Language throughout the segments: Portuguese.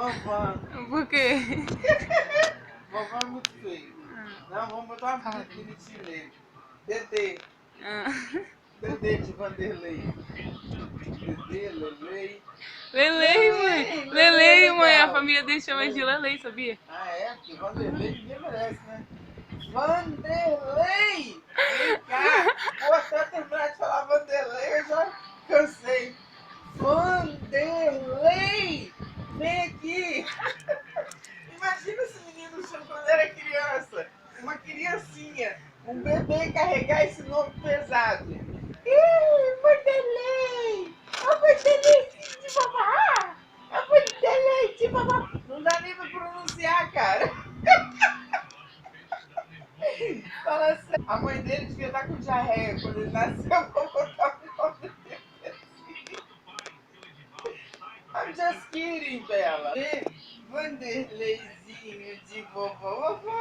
Vovó. Por quê? Vovó é muito feio. Não, vamos botar uma apelido bonitinho nele. Dedê. Dedê de Vanderlei. Dedê, Lelei. Lelei, mãe. Lelei Lelei, é mãe. A legal. família dele chama de Lelei, sabia? Ah, é? Porque Vanderlei ninguém merece, né? Vanderlei! Vem cá! Vou até terminar de falar Vanderlei, eu já cansei. Vanderlei! Vem aqui! Imagina esse menino quando era criança. Uma criancinha. Um bebê carregar esse nome pesado. Ih, Vanderlei! A Vanderlei de babá! A Vanderlei de babá! Não dá nem pra pronunciar, cara. Fala assim. A mãe dele devia estar com diarreia quando ele nasceu. Vou botar o nome dele assim. I'm just kidding, Bela. Vanderleizinho de vovó. Vovó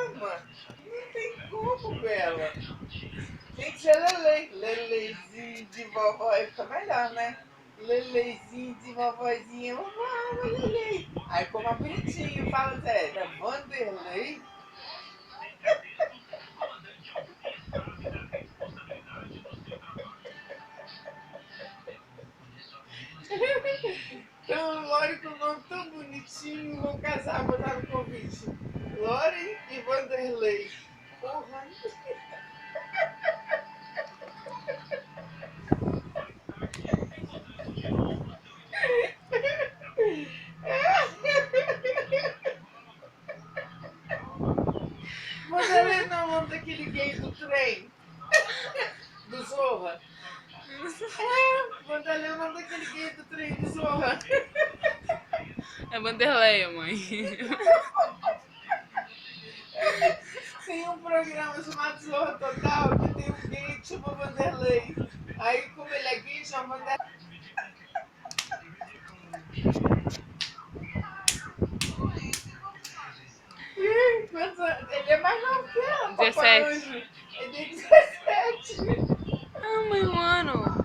ama. Não tem como, Bela. Tem que ser Lelei. Leleizinho de vovó. Aí fica melhor, né? Leleizinho de vovozinha. Vovó ama Lelei. Aí ficou mais bonitinho. Fala, Zé. É Vanderlei? Então, Lore com um nome tão bonitinho, vou casar, botar no convite. Lore e Vanderlei. Porra. Vanderlei não é o nome daquele gay do trem. Do Zorra. É, Vanderlei é o nome daquele gay do trem do Zorra. É Vanderleia, mãe. Tem um programa chamado Zorra Total que tem um gay que chama Vanderlei. Aí, como ele é gay, chama Vanderlei. Ele é mais novo que ela, Papai 17. Anjo. Ele tem 17. Ah, mãe, um ano.